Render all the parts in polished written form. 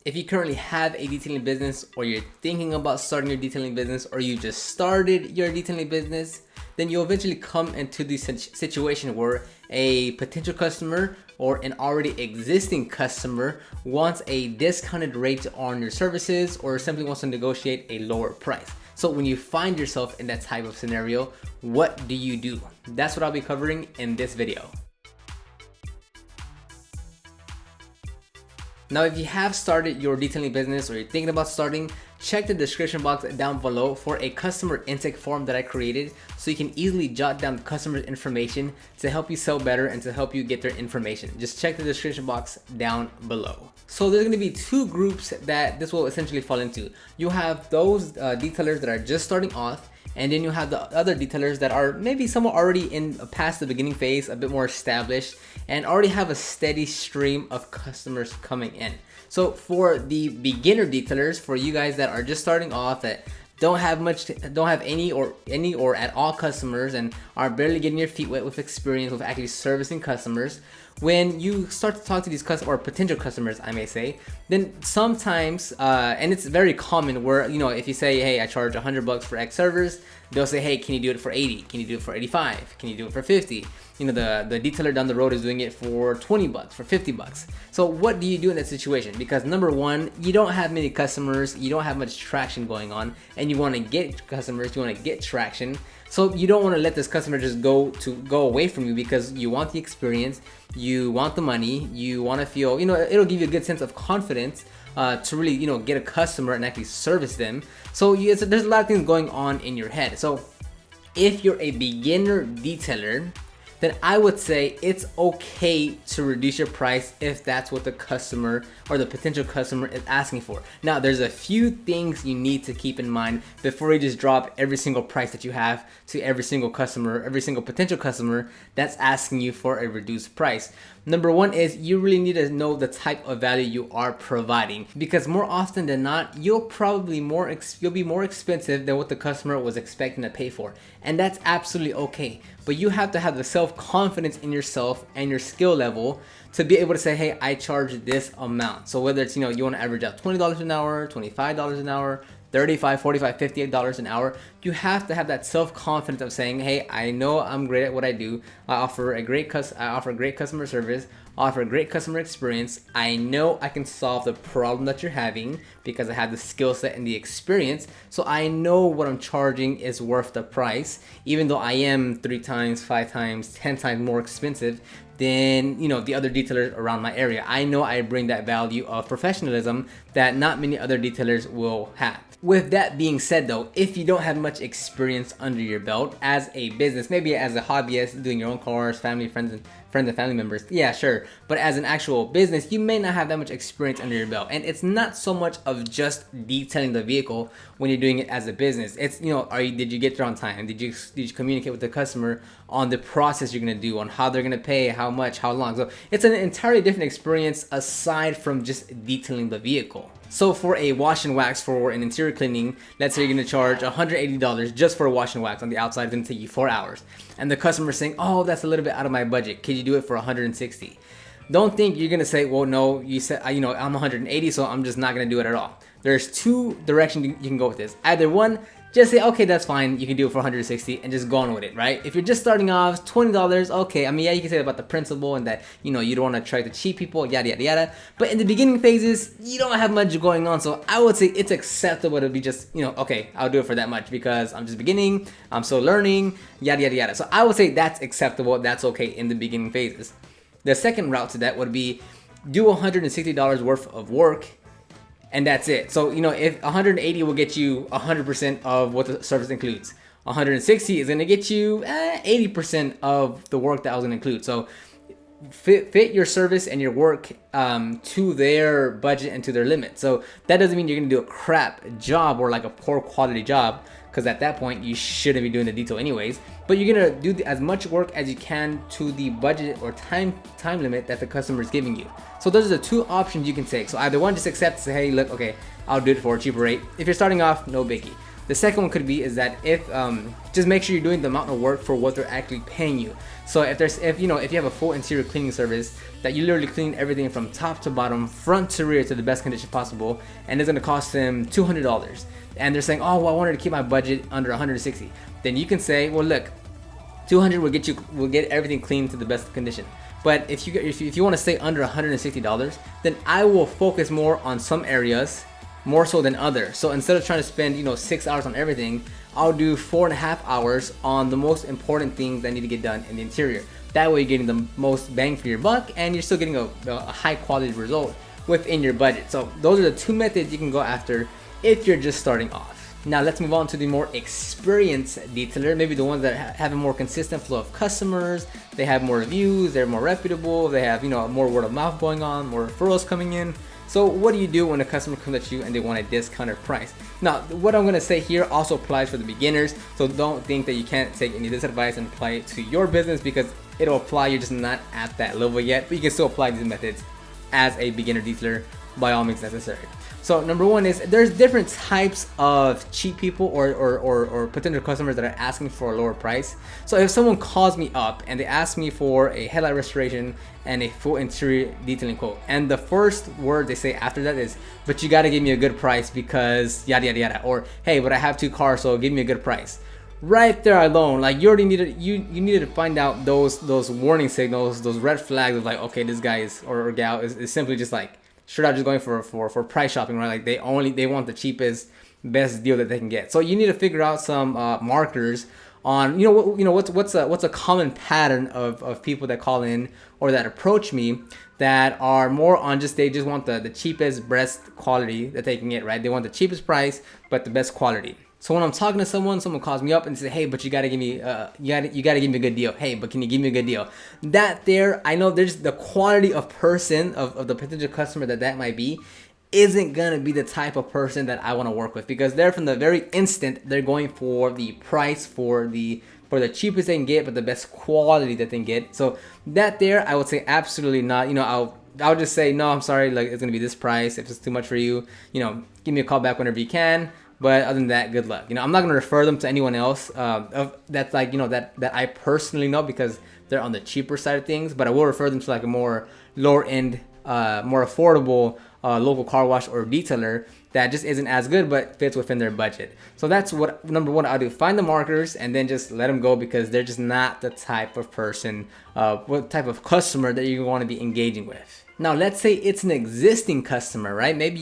If you currently have a detailing business, or you're thinking about starting your detailing business, or you just started your detailing business, then you'll eventually come into this situation where a potential customer or an already existing customer wants a discounted rate on your services, or simply wants to negotiate a lower price. So when you find yourself in that type of scenario, what do you do? That's what I'll be covering in this video. Now, if you have started your detailing business, or you're thinking about starting, check the description box down below for a customer intake form that I created, so you can easily jot down the customer's information to help you sell better and to help you get their information. Just check the description box down below. So there's going to be two groups that this will essentially fall into. You have those detailers that are just starting off, and then you have the other detailers that are maybe somewhat already in past the beginning phase, a bit more established, and already have a steady stream of customers coming in. So for the beginner detailers, for you guys that are just starting off, that don't have any or at all customers, and are barely getting your feet wet with experience with actually servicing customers, when you start to talk to these customers, or potential customers I may say, then sometimes and it's very common where, you know, if you say, hey, I charge $100 for X servers, they'll say, hey, can you do it for 80? Can you do it for 85? Can you do it for 50? You know, the detailer down the road is doing it for 20 bucks, for 50 bucks. So what do you do in that situation? Because number one, you don't have many customers, you don't have much traction going on, and you want to get customers, you want to get traction. So you don't want to let this customer just go away from you, because you want the experience, you want the money, you want to feel, you know, it'll give you a good sense of confidence to really, you know, get a customer and actually service them. So there's a lot of things going on in your head. So if you're a beginner detailer, then I would say it's okay to reduce your price if that's what the customer or the potential customer is asking for. Now, there's a few things you need to keep in mind before you just drop every single price that you have to every single customer, every single potential customer that's asking you for a reduced price. Number one is you really need to know the type of value you are providing, because more often than not, you'll be more expensive than what the customer was expecting to pay for, and that's absolutely okay. But you have to have the self-confidence in yourself and your skill level to be able to say, hey, I charge this amount. So whether it's, you know, you want to average out $20 an hour, $25 an hour, $35, $45, $58 an hour, you have to have that self-confidence of saying, hey, I know I'm great at what I do. I offer great customer service, I offer a great customer experience. I know I can solve the problem that you're having because I have the skill set and the experience. So I know what I'm charging is worth the price, even though I am 3 times, 5 times, 10 times more expensive than, you know, the other detailers around my area. I know I bring that value of professionalism that not many other detailers will have. With that being said though, if you don't have much experience under your belt as a business, maybe as a hobbyist doing your own cars, friends and family members, yeah, sure. But as an actual business, you may not have that much experience under your belt. And it's not so much of just detailing the vehicle when you're doing it as a business. It's, you know, did you get there on time? Did you communicate with the customer on the process you're gonna do, on how they're gonna pay, how much, how long? So it's an entirely different experience aside from just detailing the vehicle. So for a wash and wax for an interior cleaning, let's say you're gonna charge $180 just for a wash and wax on the outside. It's gonna take you 4 hours. And the customer's saying, oh, that's a little bit out of my budget. Could you do it for $160? Don't think you're gonna say, well, no, you said, you know, I'm 180, so I'm just not gonna do it at all. There's two directions you can go with this. Either one, just say, okay, that's fine, you can do it for 160 and just go on with it, right? If you're just starting off, $20, okay, I mean, yeah, you can say about the principle and that, you know, you don't want to attract the cheap people, yada, yada, yada. But in the beginning phases, you don't have much going on, so I would say it's acceptable to be just, you know, okay, I'll do it for that much because I'm just beginning, I'm still learning, yada, yada, yada. So I would say that's acceptable, that's okay in the beginning phases. The second route to that would be do $160 worth of work, and that's it. So, you know, if 180 will get you 100% of what the service includes, 160 is going to get you 80% of the work that I was going to include. So fit your service and your work to their budget and to their limit. So that doesn't mean you're going to do a crap job or like a poor quality job, because at that point you shouldn't be doing the detail anyways. But you're gonna do as much work as you can to the budget or time limit that the customer is giving you. So those are the two options you can take. So either one, just accept, say, hey, look, okay, I'll do it for a cheaper rate. If you're starting off, no biggie. The second one could be is that if just make sure you're doing the amount of work for what they're actually paying you. So if you have a full interior cleaning service that you literally clean everything from top to bottom, front to rear, to the best condition possible, and it's gonna cost them $200, and they're saying, oh well, I wanted to keep my budget under 160, then you can say, well look, 200 will get everything cleaned to the best condition. But if you want to stay under $160, then I will focus more on some areas more so than others. So instead of trying to spend 6 hours on everything, I'll do 4.5 hours on the most important things that need to get done in the interior. That way you're getting the most bang for your buck, and you're still getting a high quality result within your budget. So those are the two methods you can go after if you're just starting off. Now let's move on to the more experienced detailer, maybe the ones that have a more consistent flow of customers, they have more reviews, they're more reputable, they have more word of mouth going on, more referrals coming in. So what do you do when a customer comes at you and they want a discounted price? Now, what I'm gonna say here also applies for the beginners, so don't think that you can't take any of this advice and apply it to your business, because it'll apply, you're just not at that level yet, but you can still apply these methods as a beginner detailer by all means necessary. So number one is there's different types of cheap people or potential customers that are asking for a lower price. So if someone calls me up and they ask me for a headlight restoration and a full interior detailing quote, and the first word they say after that is, but you gotta give me a good price because yada yada yada, or hey, but I have 2 cars, so give me a good price. Right there alone, like you already needed you needed to find out those warning signals, those red flags of like, okay, this guy is or gal is simply just like straight out just going for price shopping, right? Like they want the cheapest, best deal that they can get. So you need to figure out some markers on what's a common pattern of people that call in or that approach me that are more on they just want the cheapest, best quality that they can get, right? They want the cheapest price but the best quality. So when I'm talking to someone calls me up and says, hey, but you gotta give me you gotta give me a good deal. Hey, but can you give me a good deal? That there, I know there's the quality of person of the potential customer that might be isn't gonna be the type of person that I want to work with, because they're from the very instant they're going for the price for the cheapest they can get but the best quality that they can get. So that there, I would say absolutely not. I'll just say no, I'm sorry, like it's gonna be this price. If it's too much for you, give me a call back whenever you can. But other than that, good luck. I'm not gonna refer them to anyone else that's like that I personally know, because they're on the cheaper side of things. But I will refer them to like a more lower end, more affordable local car wash or detailer that just isn't as good but fits within their budget. So that's what number one I'll do. Find the markers and then just let them go, because they're just not the type of person, what type of customer that you want to be engaging with. Now let's say it's an existing customer, right? Maybe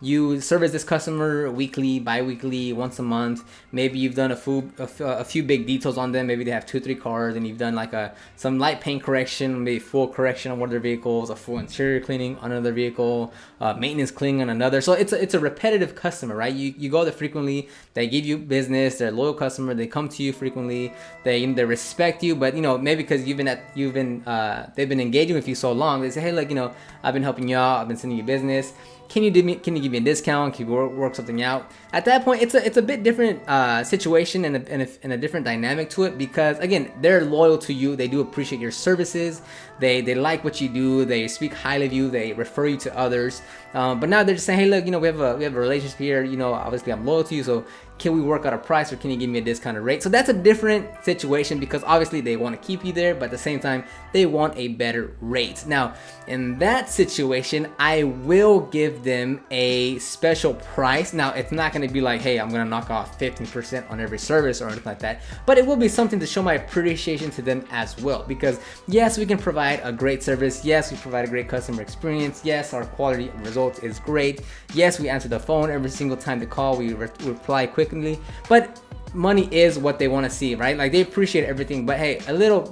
you service this customer weekly, bi-weekly, once a month. Maybe you've done a few big details on them. Maybe they have 2-3 cars, and you've done like some light paint correction, maybe full correction on one of their vehicles, a full interior cleaning on another vehicle, maintenance cleaning on another. So it's a repetitive customer, right? You go there frequently. They give you business. They're a loyal customer. They come to you frequently. They respect you, but maybe because they've been engaging with you so long, they say, hey, look, I've been helping you out. I've been sending you business. Can you give me a discount? Can you work something out? At that point, it's a bit different situation and a different dynamic to it, because again, they're loyal to you. They do appreciate your services. They like what you do. They speak highly of you. They refer you to others. But now they're just saying, hey, look, we have a relationship here. Obviously I'm loyal to you, so can we work out a price, or can you give me a discounted rate? So that's a different situation, because obviously they want to keep you there, but at the same time they want a better rate. Now in that situation, I will give them a special price. Now it's not going to be like, hey, I'm going to knock off 15% on every service or anything like that, but it will be something to show my appreciation to them as well, because yes, we can provide a great service. Yes, we provide a great customer experience. Yes, our quality of results is great. Yes, we answer the phone every single time they call. We reply quickly. But money is what they want to see, right? Like they appreciate everything, but hey, a little,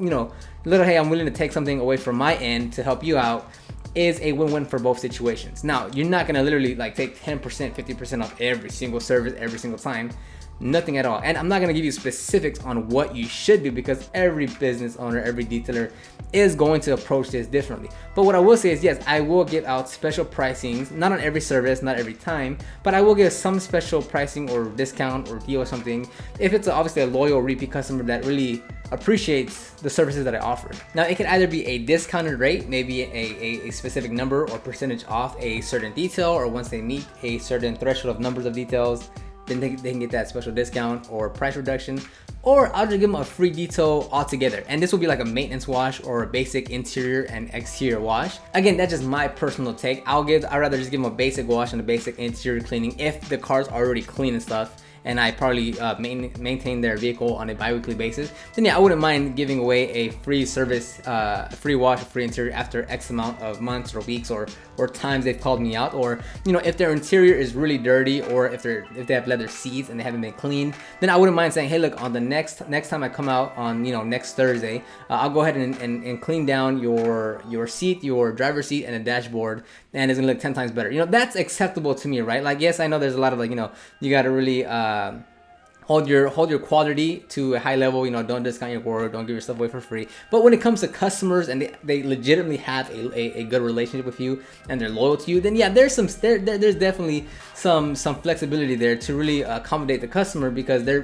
hey, I'm willing to take something away from my end to help you out is a win-win for both situations. Now, you're not gonna literally like take 10%, 50% off every single service every single time. nothing at all. And I'm not gonna give you specifics on what you should do because every business owner, every detailer is going to approach this differently. But what I will say is, yes, I will give out special pricings, not on every service, not every time, but I will give some special pricing or discount or deal or something if it's obviously a loyal repeat customer that really appreciates the services that I offer. Now, it can either be a discounted rate, maybe a specific number or percentage off a certain detail, or once they meet a certain threshold of numbers of details, then they can get that special discount or price reduction, or I'll just give them a free detail altogether. And this will be like a maintenance wash or a basic interior and exterior wash. Again, that's just my personal take. I'd rather just give them a basic wash and a basic interior cleaning if the car's already clean and stuff, and I probably maintain their vehicle on a bi-weekly basis, then yeah, I wouldn't mind giving away a free service, free wash, free interior after X amount of months or weeks or times they've called me out. Or, you know, if their interior is really dirty, or if they have leather seats and they haven't been cleaned, then I wouldn't mind saying, hey, look, on the next time I come out on, you know, next Thursday, I'll go ahead and clean down your seat, your driver's seat, and a dashboard, and it's gonna look 10 times better. You know, that's acceptable to me, right? Like, yes, I know there's a lot of, like, you know, you gotta really hold your quality to a high level. You know, don't discount your work, don't give your stuff away for free. But when it comes to customers and they legitimately have a good relationship with you and they're loyal to you, then yeah, there's definitely some flexibility there to really accommodate the customer, because they're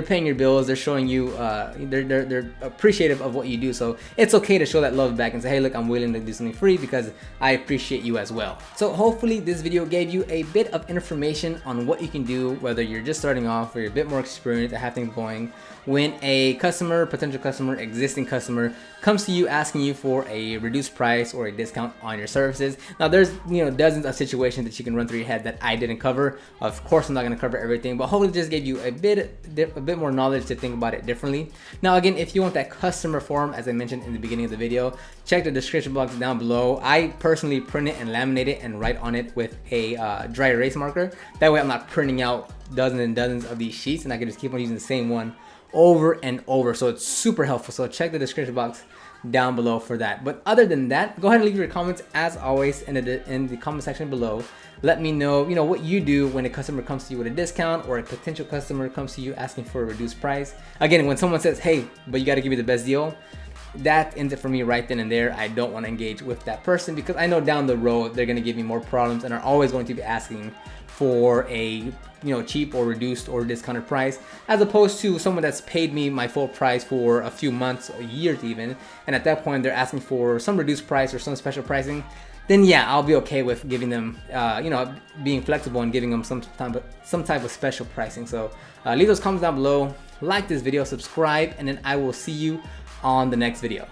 paying your bills, they're showing you they're appreciative of what you do. So it's okay to show that love back and say, hey, look, I'm willing to do something free because I appreciate you as well. So hopefully this video gave you a bit of information on what you can do, whether you're just starting off or you're a bit more experienced and have things going, when a customer, potential customer, existing customer comes to you asking you for a reduced price or a discount on your services. Now, there's, you know, dozens of situations that you can run through your head that I didn't cover. Of course, I'm not going to cover everything, but hopefully just gave you a bit more knowledge to think about it differently. Now, again, if you want that customer form, as I mentioned in the beginning of the video, check the description box down below. I personally print it and laminate it and write on it with a dry erase marker. That way I'm not printing out dozens and dozens of these sheets, and I can just keep on using the same one over and over. So it's super helpful. So check the description box down below for that. But other than that, go ahead and leave your comments as always in the comment section below. Let me know, you know, what you do when a customer comes to you with a discount, or a potential customer comes to you asking for a reduced price. Again, when someone says, hey, but you got to give me the best deal, that ends it for me right then and there. I don't want to engage with that person, because I know down the road they're going to give me more problems and are always going to be asking for a, you know, cheap or reduced or discounted price, as opposed to someone that's paid me my full price for a few months or years even, and at that point they're asking for some reduced price or some special pricing. Then yeah, I'll be okay with giving them, you know, being flexible and giving them some type of special pricing. So leave those comments down below, like this video, subscribe, and then I will see you on the next video.